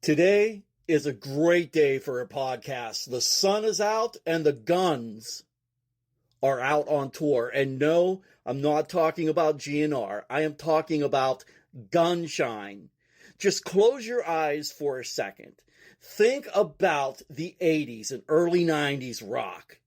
Today is a great day for a podcast. The sun is out and the Guns are out on tour. And no, I'm not talking about GNR. I am talking about Gunshine. Just close your eyes for a second. Think about the 80s and early 90s rock,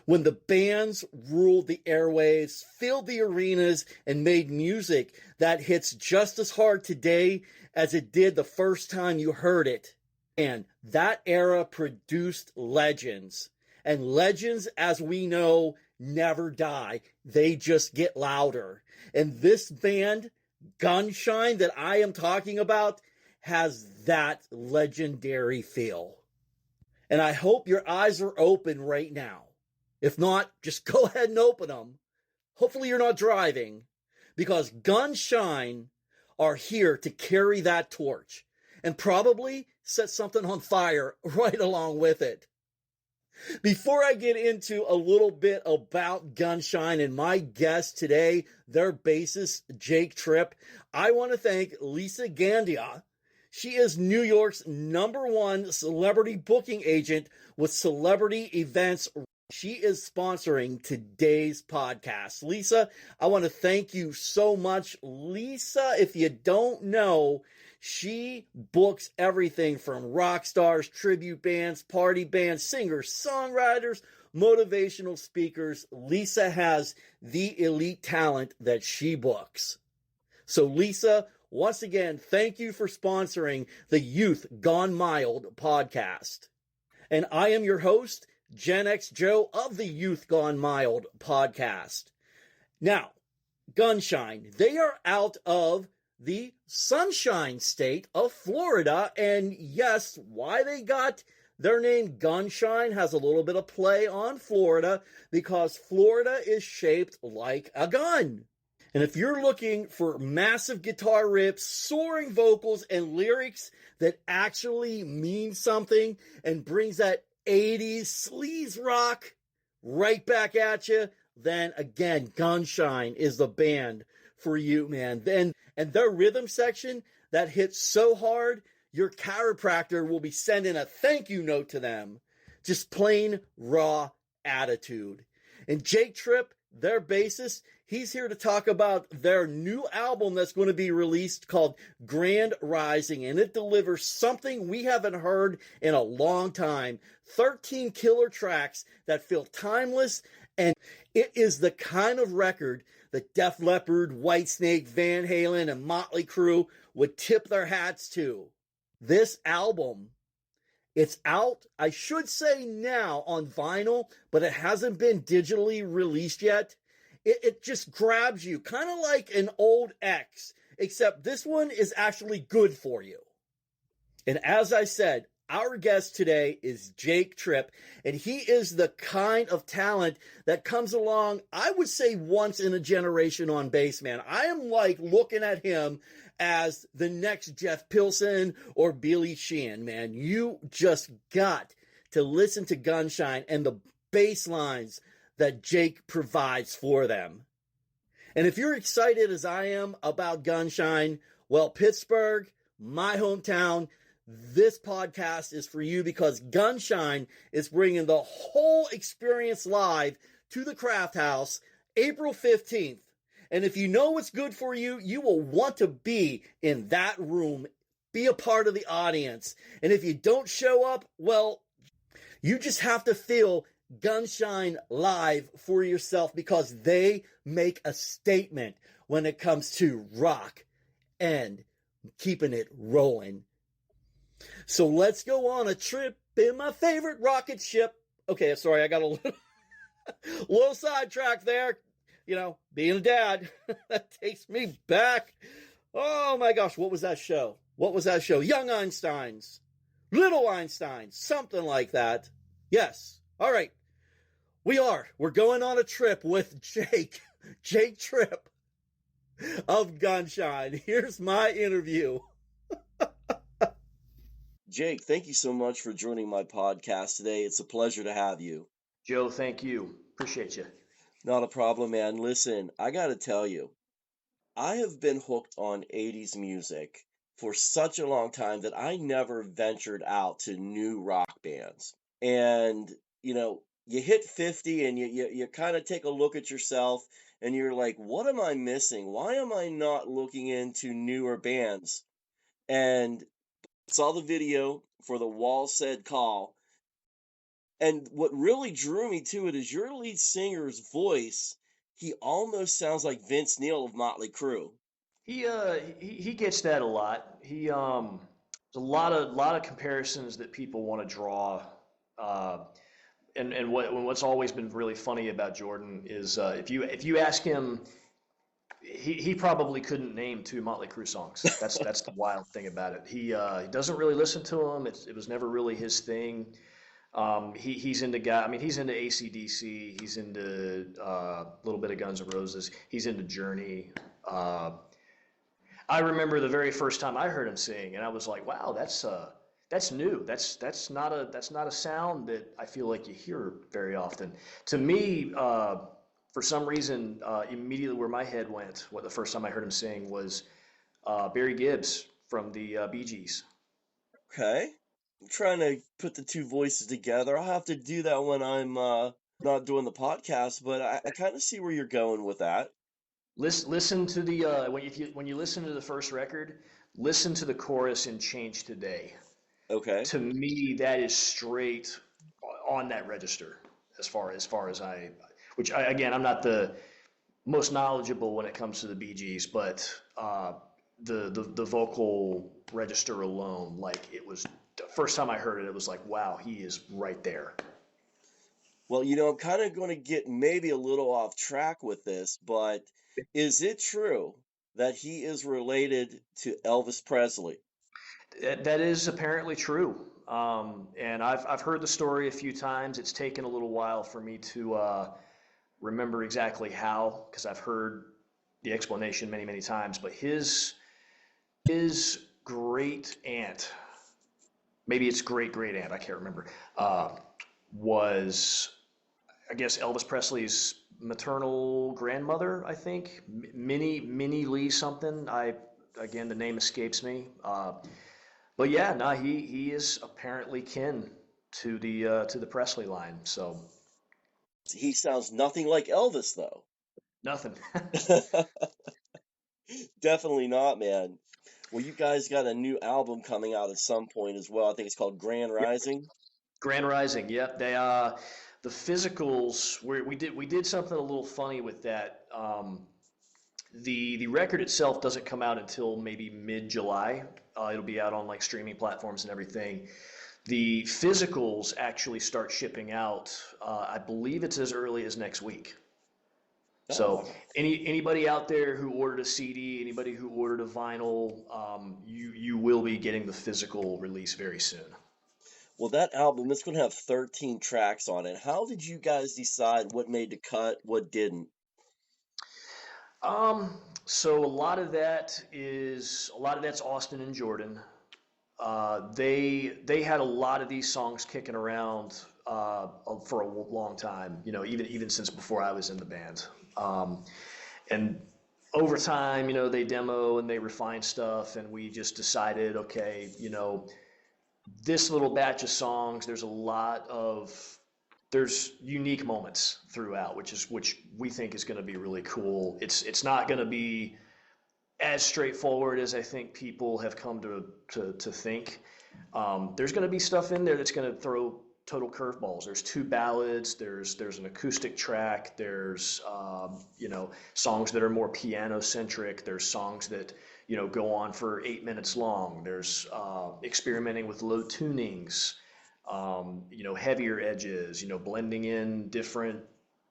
when the bands ruled the airwaves, filled the arenas, and made music that hits just as hard today as it did the first time you heard it. And that era produced legends. And legends, as we know, never die. They just get louder. And this band, Gunshine, that I am talking about, has that legendary feel. And I hope your eyes are open right now. If not, just go ahead and open them. Hopefully you're not driving, because Gunshine are here to carry that torch and probably set something on fire right along with it. Before I get into a little bit about Gunshine and my guest today, their bassist, Jake Tripp, I want to thank Lisa Gandia. She is New York's #1 celebrity booking agent with Celebrity Events. She is sponsoring today's podcast. Lisa, I want to thank you so much. Lisa, if you don't know, she books everything from rock stars, tribute bands, party bands, singers, songwriters, motivational speakers. Lisa has the elite talent that she books. So Lisa, once again, thank you for sponsoring the Youth Gone Mild podcast. And I am your host, Gen X Joe of the Youth Gone Mild podcast. Now, Gunshine, they are out of the Sunshine State of Florida. And yes, why they got their name Gunshine has a little bit of play on Florida, because Florida is shaped like a gun. And if you're looking for massive guitar riffs, soaring vocals, and lyrics that actually mean something and brings that 80s sleaze rock right back at you, then again, Gunshine is the band for you, man. And their rhythm section that hits so hard, your chiropractor will be sending a thank you note to them. Just plain raw attitude. And Jake Tripp, their bassist, he's here to talk about their new album that's going to be released called Grand Rising, and it delivers something we haven't heard in a long time. 13 killer tracks that feel timeless, and it is the kind of record that Def Leppard, Whitesnake, Van Halen, and Motley Crue would tip their hats to. This album, it's out, I should say now, on vinyl, but it hasn't been digitally released yet. It just grabs you, kind of like an old X, except this one is actually good for you. And as I said, our guest today is Jake Tripp, and he is the kind of talent that comes along, I would say, once in a generation on bass, man. I am like looking at him as the next Jeff Pilson or Billy Sheehan, man. You just got to listen to Gunshine and the bass lines that Jake provides for them. And if you're excited as I am about Gunshine, well, Pittsburgh, my hometown, this podcast is for you, because Gunshine is bringing the whole experience live to the Crafthouse April 15th. And if you know what's good for you, you will want to be in that room, be a part of the audience. And if you don't show up, well, you just have to feel Gunshine live for yourself, because they make a statement when it comes to rock and keeping it rolling. So let's go on a trip in my favorite rocket ship. Okay, sorry, I got a little sidetrack there. You know, being a dad, that takes me back. Oh my gosh, what was that show? Young Einsteins, Little Einsteins, something like that. Yes. All right. We're going on a trip with Jake Tripp of Gunshine. Here's my interview. Jake, thank you so much for joining my podcast today. It's a pleasure to have you. Joe, thank you. Appreciate you. Not a problem, man. Listen, I got to tell you, I have been hooked on 80s music for such a long time that I never ventured out to new rock bands. And, you hit 50 and you kind of take a look at yourself and you're like, what am I missing? Why am I not looking into newer bands? And saw the video for the Wall Said Call. And what really drew me to it is your lead singer's voice. He almost sounds like Vince Neil of Motley Crue. He gets that a lot. There's a lot of comparisons that people want to draw. Uh, and what's always been really funny about Jordan is if you ask him, he probably couldn't name two Motley Crue songs. That's the wild thing about it. He doesn't really listen to them. It was never really his thing. He's into he's into AC/DC. He's into a little bit of Guns N' Roses. He's into Journey. I remember the very first time I heard him sing, and I was like, "Wow, that's new. That's not a sound that I feel like you hear very often." To me, for some reason, immediately where my head went, what the first time I heard him sing was Barry Gibbs from the Bee Gees. Okay. I'm trying to put the two voices together. I'll have to do that when I'm not doing the podcast, but I kind of see where you're going with that. Listen to the when you listen to the first record, listen to the chorus in Change Today. Okay. To me, that is straight on that register as far as again, I'm not the most knowledgeable when it comes to the Bee Gees, but the vocal register alone, like it was the first time I heard it, it was like, wow, he is right there. Well, I'm kind of going to get maybe a little off track with this, but is it true that he is related to Elvis Presley? That is apparently true. And I've heard the story a few times. It's taken a little while for me to remember exactly how, because I've heard the explanation many, many times. But his great aunt, maybe it's great great aunt, I can't remember, was, I guess, Elvis Presley's maternal grandmother, I think. Minnie Lee something. Again, the name escapes me. But yeah, no, he is apparently kin to the Presley line. So He sounds nothing like Elvis, though. nothing. Definitely not, man. Well, you guys got a new album coming out at some point as well. I think it's called Grand Rising. Grand Rising. Yep. The physicals. We did something a little funny with that. The record itself doesn't come out until maybe mid-July. It'll be out on like streaming platforms and everything. The physicals actually start shipping out. I believe it's as early as next week. So Oh. anybody out there who ordered a CD, anybody who ordered a vinyl, you will be getting the physical release very soon. Well, that album, it's going to have 13 tracks on it. How did you guys decide what made the cut, what didn't? So a lot of that's Austin and Jordan. They had a lot of these songs kicking around for a long time. Even since before I was in the band. And over time, they demo and they refine stuff, and we just decided, okay, this little batch of songs, there's unique moments throughout, which we think is going to be really cool. It's not going to be as straightforward as I think people have come to think. There's going to be stuff in there that's going to throw total curveballs. There's two ballads. There's an acoustic track. There's songs that are more piano centric. There's songs that go on for 8 minutes long. There's experimenting with low tunings. Heavier edges. Blending in different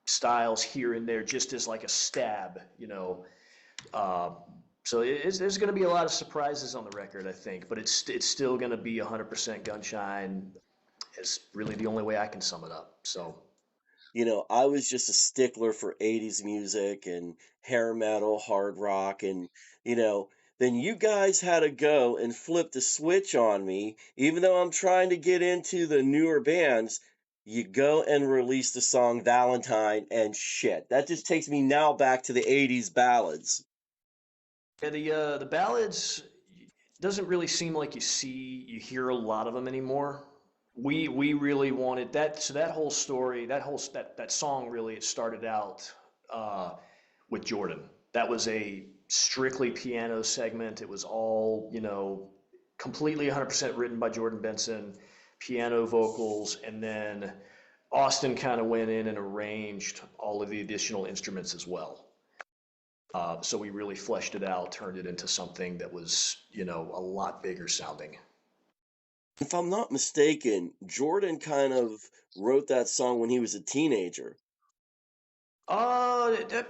styles here and there, just as like a stab. Uh, so there's going to be a lot of surprises on the record, I think, but it's still going to be 100% Gunshine. Is really the only way I can sum it up. So I was just a stickler for 80s music and hair metal, hard rock, and, then you guys had to go and flip the switch on me. Even though I'm trying to get into the newer bands, you go and release the song Valentine, and shit. That just takes me now back to the 80s ballads. yeah, the ballads. Doesn't really seem like you hear a lot of them anymore. We really wanted that. So that whole story, that song, really, it started out uh, with Jordan. That was a strictly piano segment. It was all, completely 100% written by Jordan Benson, piano vocals, and then Austin kind of went in and arranged all of the additional instruments as well. So we really fleshed it out, turned it into something that was, a lot bigger sounding. If I'm not mistaken, Jordan kind of wrote that song when he was a teenager. That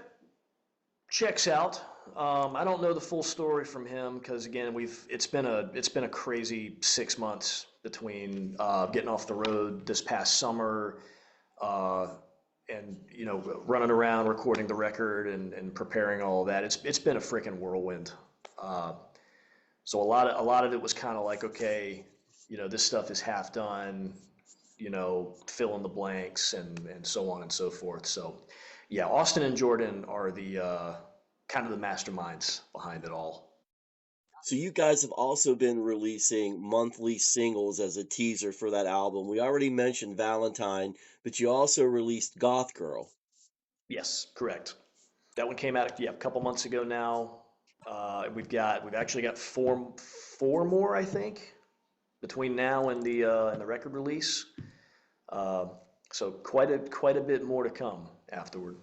checks out. I don't know the full story from him because again, it's been a crazy 6 months between getting off the road this past summer, uh, and running around recording the record and preparing all of that. It's been a freaking whirlwind. Uh, so a lot of it was kind of like, okay, this stuff is half done, fill in the blanks and so on and so forth. So yeah, Austin and Jordan are the kind of the masterminds behind it all. So you guys have also been releasing monthly singles as a teaser for that album. We already mentioned Valentine, but you also released Goth Girl. Yes, correct. That one came out, yeah, a couple months ago now. We've actually got four more, I think, between now and the record release. Uh, so quite a bit more to come afterward.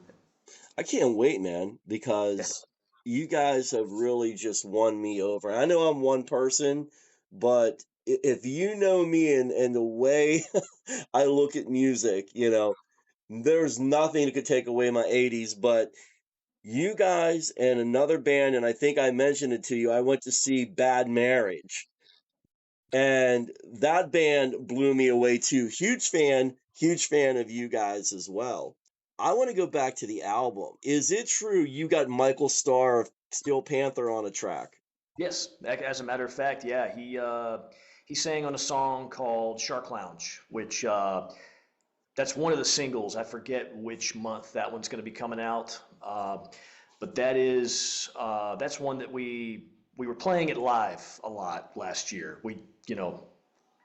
I can't wait, man, Yeah. because you guys have really just won me over. I know I'm one person, but if you know me and the way I look at music, there's nothing that could take away my 80s, but you guys and another band, and I think I mentioned it to you, I went to see Bad Marriage. And that band blew me away too. Huge fan of you guys as well. I want to go back to the album. Is it true you got Michael Starr of Steel Panther on a track? Yes, as a matter of fact, yeah, he sang on a song called Shark Lounge, which that's one of the singles. I forget which month that one's going to be coming out, but that's one that we were playing it live a lot last year. We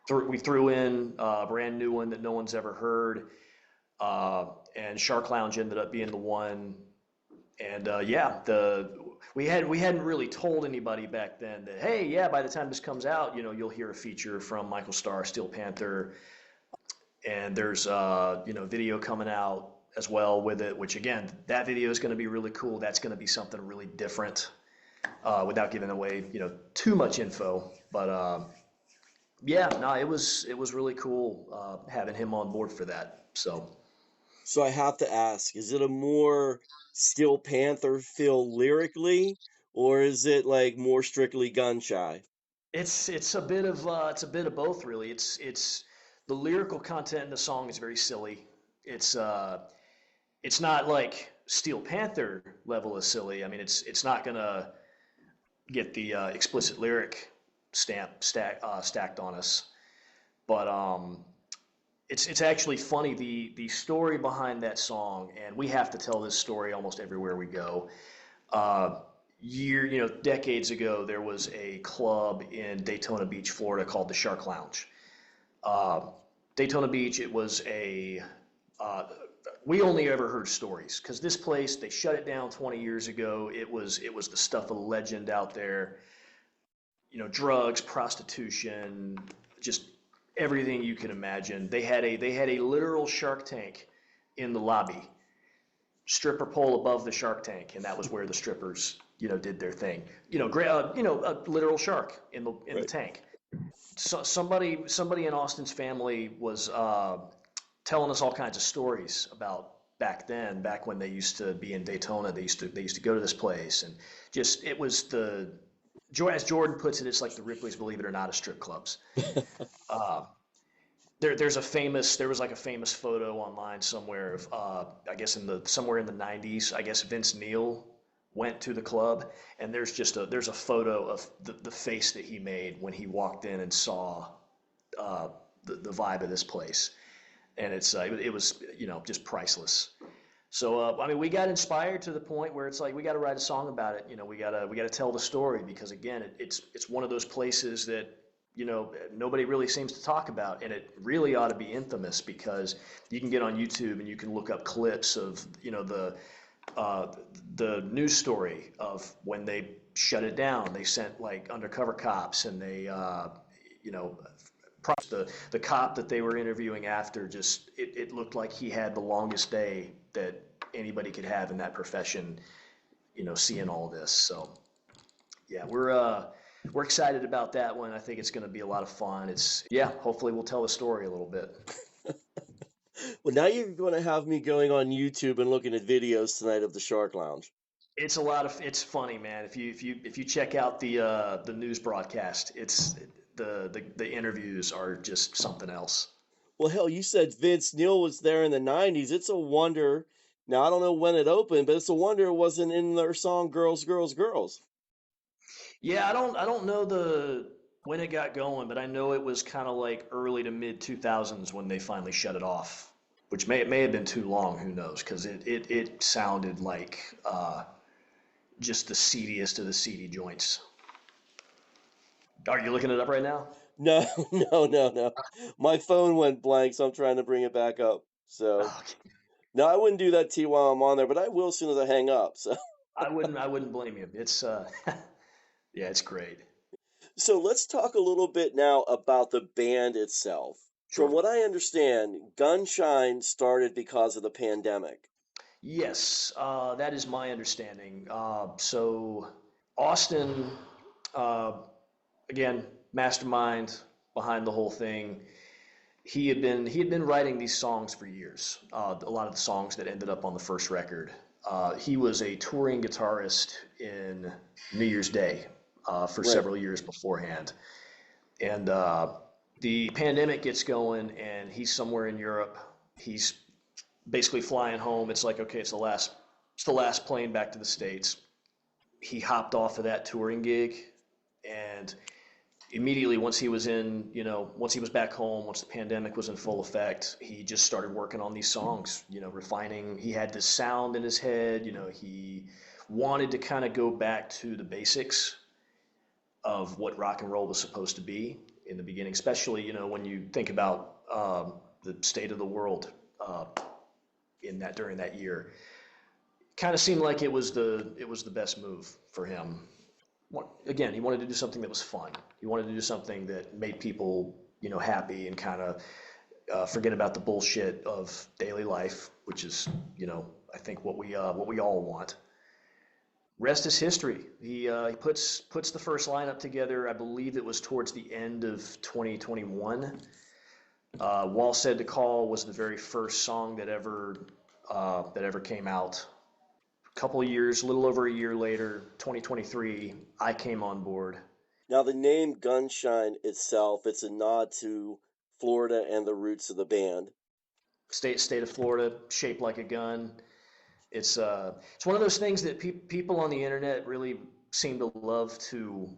threw in a brand new one that no one's ever heard, and Shark Lounge ended up being the one. And yeah, the we hadn't really told anybody back then that, hey, yeah, by the time this comes out, you'll hear a feature from Michael Starr, Steel Panther, and there's video coming out as well with it. Which again, that video is going to be really cool. That's going to be something really different, without giving away too much info. But yeah, no, it was really cool having him on board for that. So So I have to ask, is it a more Steel Panther feel lyrically, or is it like more strictly gun shy? it's a bit of both, really. It's the lyrical content in the song is very silly. It's not like Steel Panther level of silly. I mean, it's not gonna get the explicit lyric stacked on us, but it's actually funny, the story behind that song, and we have to tell this story almost everywhere we go. Uh, Decades ago, there was a club in Daytona Beach, Florida, called the Shark Lounge. Uh, Daytona Beach, it was uh, we only ever heard stories because this place, they shut it down 20 years ago. It was the stuff of legend out there. Drugs, prostitution, just everything you can imagine. They had a literal shark tank in the lobby, stripper pole above the shark tank, and that was where the strippers did their thing. A literal shark in the Right. tank. So somebody in Austin's family was telling us all kinds of stories about back when they used to be in Daytona. They used to go to this place, and just it was as Jordan puts it, it's like the Ripley's Believe It or Not of strip clubs. Uh, there was like a famous photo online somewhere of I guess somewhere in the 90s. I guess Vince Neil went to the club, and there's a photo of the face that he made when he walked in and saw uh, the vibe of this place, and it was just priceless. So I mean, we got inspired to the point where it's like we got to write a song about it. You know, we gotta tell the story because again, it's one of those places that nobody really seems to talk about, and it really ought to be infamous because you can get on YouTube and you can look up clips of uh, the news story of when they shut it down. They sent like undercover cops, and they you know the cop that they were interviewing after just it looked like he had the longest day that anybody could have in that profession, seeing all this. So yeah, we're excited about that one. I think it's going to be a lot of fun. Hopefully we'll tell the story a little bit. Well, now you're going to have me going on YouTube and looking at videos tonight of the Shark Lounge. It's funny, man. If you check out the news broadcast, the interviews are just something else. Well, hell, you said Vince Neil was there in the 90s. It's a wonder. Now, I don't know when it opened, but it's a wonder it wasn't in their song Girls, Girls, Girls. Yeah, I don't know the when it got going, but I know it was kind of like early to mid 2000s when they finally shut it off, which may have been too long. Who knows? Because it sounded like just the seediest of the seedy joints. Are you looking it up right now? No, no. My phone went blank, so I'm trying to bring it back up. So, Okay. no, I wouldn't do that to you while I'm on there, but I will as soon as I hang up. So, I wouldn't blame you. It's yeah, it's great. so let's talk a little bit now about the band itself. From Sure. what I understand, Gunshine started because of the pandemic. Yes, that is my understanding. So Austin, uh, again, mastermind behind the whole thing. He had been writing these songs for years. A lot of the songs that ended up on the first record. He was a touring guitarist in New Year's Day for Right. several years beforehand, and the pandemic gets going, and he's somewhere in Europe. He's basically flying home. It's like, okay, it's the last plane back to the States. He hopped off of that touring gig, and immediately once he was back home, once the pandemic was in full effect, he just started working on these songs, refining. He had this sound in his head, he wanted to kind of go back to the basics of what rock and roll was supposed to be in the beginning, especially, when you think about the state of the world during that year. Kind of seemed like it was the best move for him. Again, he wanted to do something that was fun. He wanted to do something that made people, happy and kind of forget about the bullshit of daily life, which is, I think what we all want. Rest is history. He puts the first lineup together. I believe it was towards the end of 2021. Wall Said to Call was the very first song that ever came out. A couple of years, a little over a year later, 2023, I came on board. Now, the name Gunshine itself, it's a nod to Florida and the roots of the band. State of Florida, shaped like a gun. It's one of those things that people on the internet really seem to love to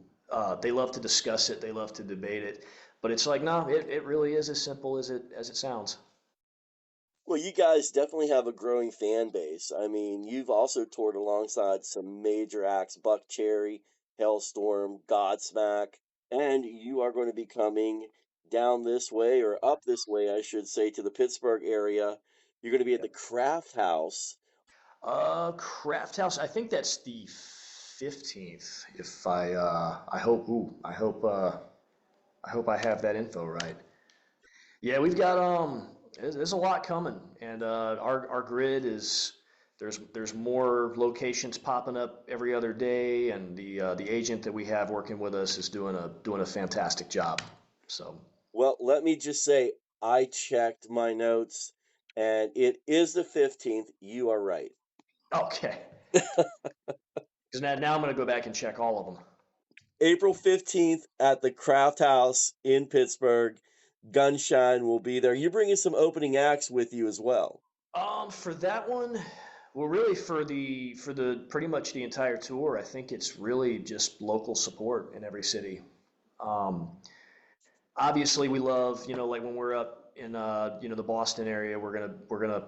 they love to discuss it, they love to debate it, but it's like no, it really is as simple as it sounds. Well, you guys definitely have a growing fan base. I mean, you've also toured alongside some major acts, Buck Cherry, Hailstorm, Godsmack, and you are going to be coming down this way, or up this way, I should say, to the Pittsburgh area. You're going to be at the Yep. Craft House. Crafthouse, I think that's the 15th. If I hope I have that info right. Yeah, we've got there's a lot coming, and our grid is there's more locations popping up every other day, and the agent that we have working with us is doing a fantastic job. So Well, let me just say, I checked my notes, and it is the 15th. You are right. okay, because now I'm gonna go back and check all of them. April 15th at the Craft House in Pittsburgh. Gunshine will be there. You're bringing some opening acts with you as well. For that one, well, really for the pretty much the entire tour, I think it's really just local support in every city. Um, Obviously we love, like when we're up in the Boston area, we're gonna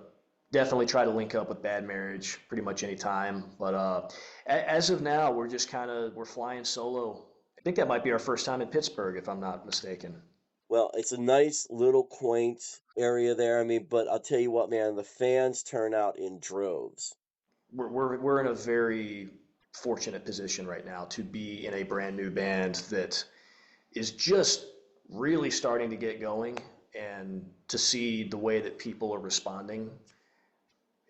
definitely try to link up with Bad Marriage pretty much any time. But as of now, we're just we're flying solo. I think that might be our first time in Pittsburgh, if I'm not mistaken. Well, it's a nice little quaint area there. I mean, but I'll tell you what, man, the fans turn out in droves. We're in a very fortunate position right now to be in a brand new band that is just really starting to get going, and to see the way that people are responding.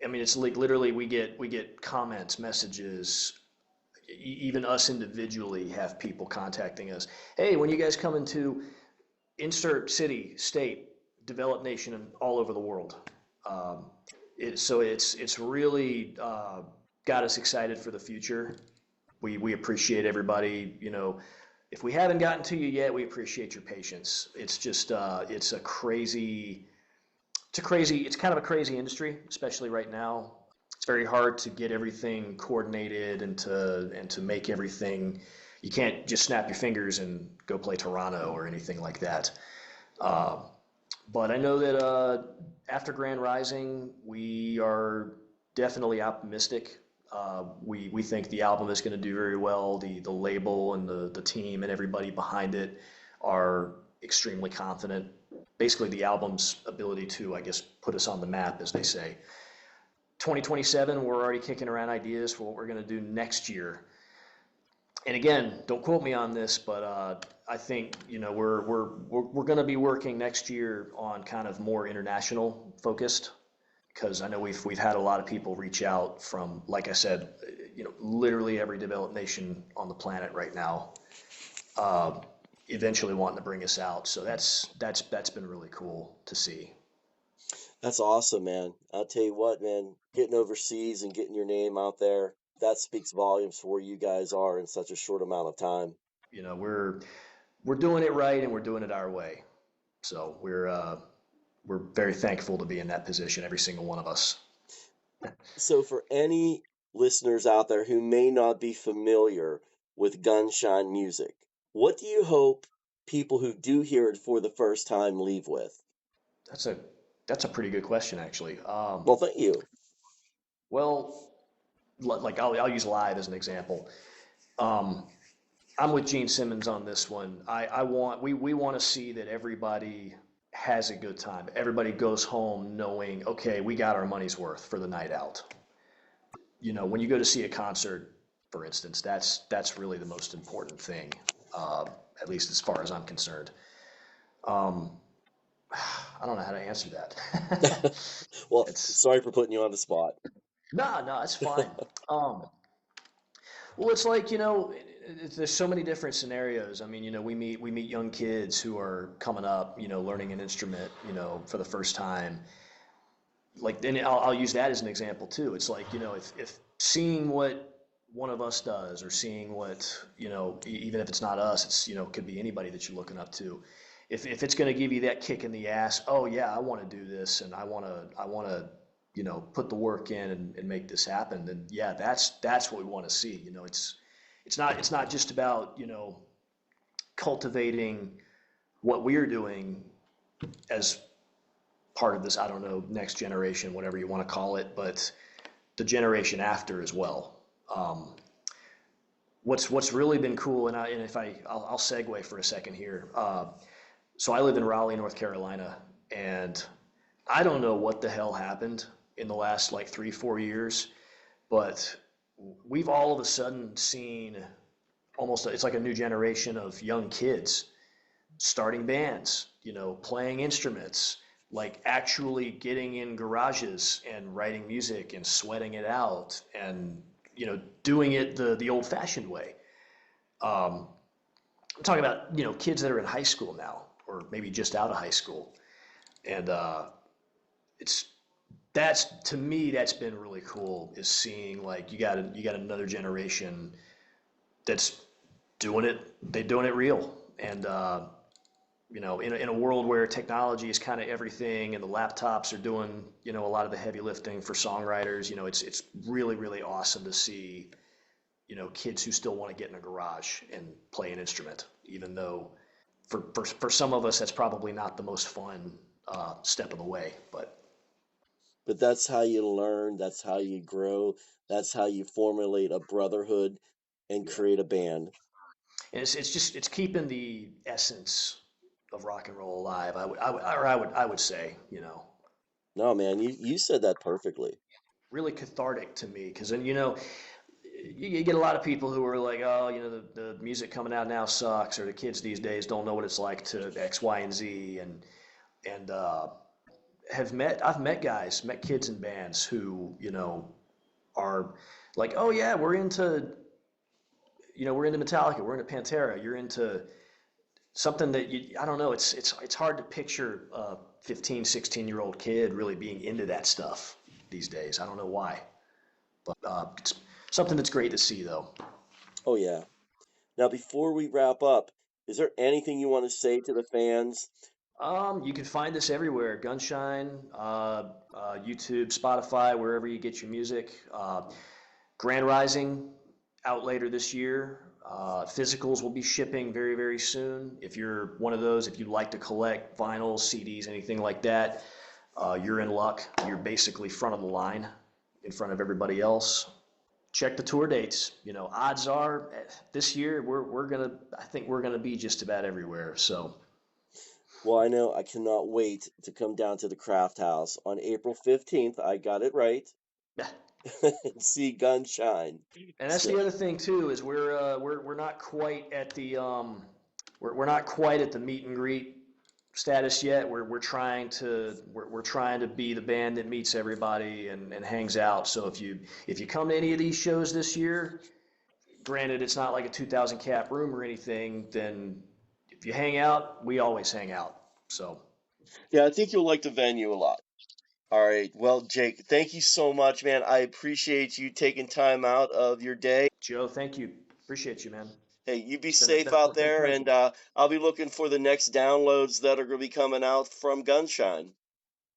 I mean, it's like literally we get comments, messages, even us individually have people contacting us. Hey, when you guys come into insert city, state, developed nation, and all over the world. Um, it's really got us excited for the future. We appreciate everybody. If we haven't gotten to you yet, we appreciate your patience. It's just it's kind of a crazy industry, especially right now. It's very hard to get everything coordinated and to make everything. You can't just snap your fingers and go play Toronto or anything like that. Uh, but I know that after Grand Rising, we are definitely optimistic. We think the album is going to do very well. The label and the team and everybody behind it are extremely confident. Basically, the album's ability to, I guess, put us on the map, as they say. 2027, we're already kicking around ideas for what we're going to do next year. And again, don't quote me on this, but I think we're going to be working next year on kind of more international focused, because I know we've had a lot of people reach out from, like I said, literally every developed nation on the planet right now, uh, eventually wanting to bring us out. So that's been really cool to see. That's awesome, man. I'll tell you what, man, getting overseas and getting your name out there, that speaks volumes for where you guys are in such a short amount of time. We're doing it right, and we're doing it our way. So we're very thankful to be in that position, every single one of us. So, for any listeners out there who may not be familiar with Gunshine music, what do you hope people who do hear it for the first time leave with? That's a that's a pretty good question, actually. Well, thank you. Well, like I'll use Live as an example. Um, I'm with Gene Simmons on this one. We want to see that everybody has a good time. Everybody goes home knowing, okay, we got our money's worth for the night out. When you go to see a concert, for instance, that's really the most important thing, uh, at least as far as I'm concerned. Um, I don't know how to answer that. Well, It's sorry for putting you on the spot. no, it's fine. Um, Well, it's like, there's so many different scenarios. I mean, we meet young kids who are coming up, learning an instrument, for the first time. Like, and I'll use that as an example too. It's like, if seeing what one of us does, or seeing what, even if it's not us, it's, could be anybody that you're looking up to. If it's going to give you that kick in the ass, oh yeah, I want to do this, and I want to, put the work in and make this happen, then yeah, that's what we want to see. It's not just about, cultivating what we're doing as part of this, I don't know, next generation, whatever you want to call it, but the generation after as well. Um, what's really been cool, and if I'll segue for a second here. So I live in Raleigh, North Carolina, and I don't know what the hell happened in the last like 3, 4 years, but we've all of a sudden seen it's like a new generation of young kids starting bands, playing instruments, like actually getting in garages and writing music and sweating it out, and doing it the old-fashioned way. Um, I'm talking about kids that are in high school now, or maybe just out of high school, and it's that's to me that's been really cool, is seeing like you got another generation that's doing it. They're doing it real, and in a world where technology is kind of everything, and the laptops are doing a lot of the heavy lifting for songwriters. It's really really awesome to see kids who still want to get in a garage and play an instrument, even though for some of us that's probably not the most fun step of the way. But But that's how you learn. That's how you grow. That's how you formulate a brotherhood and Yeah. create a band. And it's keeping the essence of rock and roll alive. I would say, No, man, you said that perfectly. really cathartic to me because then you get a lot of people who are like, oh, the music coming out now sucks, or the kids these days don't know what it's like to X, Y, and Z, and I've met kids in bands who are like, oh yeah, we're into Metallica, we're into Pantera, you're into something that I don't know, it's hard to picture a 15, 16-year-old kid really being into that stuff these days. I don't know why, but it's something that's great to see though. Oh, yeah. Now, before we wrap up, is there anything you want to say to the fans? You can find us everywhere: Gunshine, YouTube, Spotify, wherever you get your music. Grand Rising out later this year. Physicals will be shipping very, very soon. If you're one of those, if you like to collect vinyls, CDs, anything like that, you're in luck. You're basically front of the line in front of everybody else. Check the tour dates. Odds are this year I think we're gonna be just about everywhere. So. Well, I know I cannot wait to come down to the Craft House on April 15th. I got it right. Yeah. And see Gunshine. And that's So, the other thing too, is we're not quite at the we're not quite at the meet and greet status yet. We're trying to be the band that meets everybody and hangs out. So if you come to any of these shows this year, granted it's not like a 2,000 cap room or anything, then if you hang out, we always hang out. So yeah, I think you'll like the venue a lot. All right. Well, Jake, thank you so much, man. I appreciate you taking time out of your day. Joe, thank you. Appreciate you, man. Hey, you be It's safe been a out been a there, pleasure. and I'll be looking for the next downloads that are going to be coming out from Gunshine.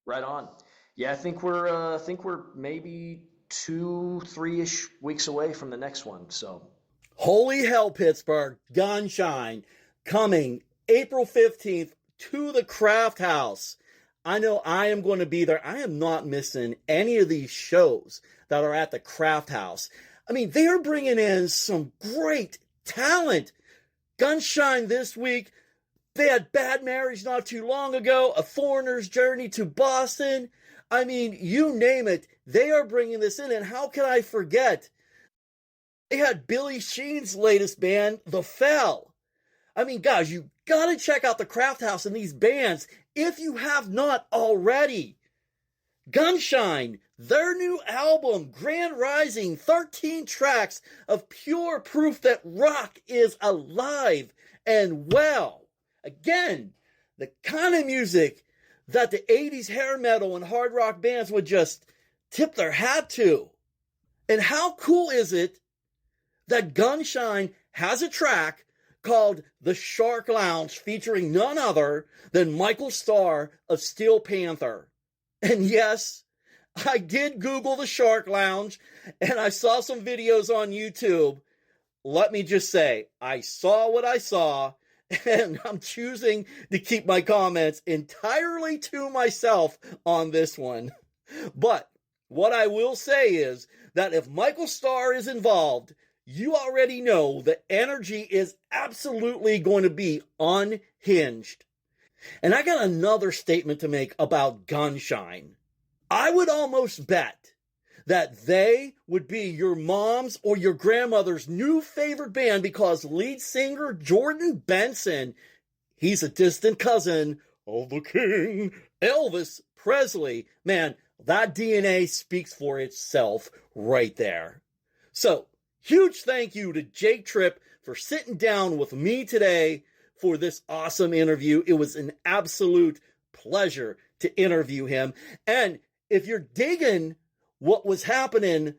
Right on. Yeah, I think we're maybe 2, 3-ish weeks away from the next one. So Holy hell, Pittsburgh, Gunshine, coming April 15th to the Craft House. I know I am going to be there. I am not missing any of these shows that are at the Craft House. I mean, they are bringing in some great talent. Gunshine this week. They had Bad Marriage not too long ago, A Foreigner's Journey to Boston. I mean, you name it, they are bringing this in. And how can I forget? They had Billy Sheen's latest band, The Fell. I mean, guys, you gotta check out the Craft House and these bands if you have not already. Gunshine, their new album, Grand Rising, 13 tracks of pure proof that rock is alive and well. Again, the kind of music that the 80s hair metal and hard rock bands would just tip their hat to. And how cool is it that Gunshine has a track called The Shark Lounge featuring none other than Michael Starr of Steel Panther. And yes, I did Google The Shark Lounge and I saw some videos on YouTube. Let me just say, I saw what I saw, and I'm choosing to keep my comments entirely to myself on this one. But what I will say is that if Michael Starr is involved, you already know the energy is absolutely going to be unhinged. And I got another statement to make about Gunshine. I would almost bet that they would be your mom's or your grandmother's new favorite band because lead singer Jordan Benson, he's a distant cousin of the king, Elvis Presley. Man, that DNA speaks for itself right there. So, huge thank you to Jake Tripp for sitting down with me today for this awesome interview. It was an absolute pleasure to interview him. And if you're digging what was happening,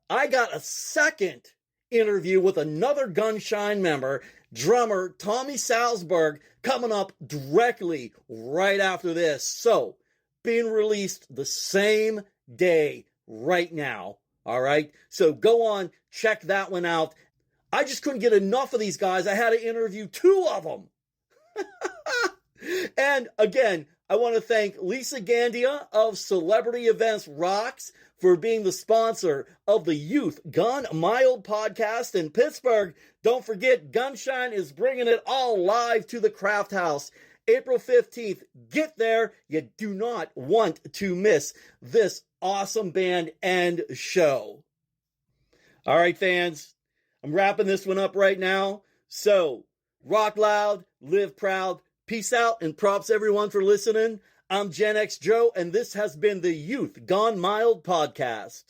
I got a second interview with another Gunshine member, drummer Tommy Salzburg, coming up directly right after this. So, being released the same day right now. All right. So go on, check that one out. I just couldn't get enough of these guys. I had to interview 2 of them. And again, I want to thank Lisa Gandia of Celebrity Events Rocks for being the sponsor of the Youth Gone Mild podcast in Pittsburgh. Don't forget, Gunshine is bringing it all live to the Crafthouse. April 15th. Get there. You do not want to miss this awesome band and show. All right, fans. I'm wrapping this one up right now. So, rock loud, live proud. Peace out and props everyone for listening. I'm Gen X Joe, and this has been the Youth Gone Mild podcast.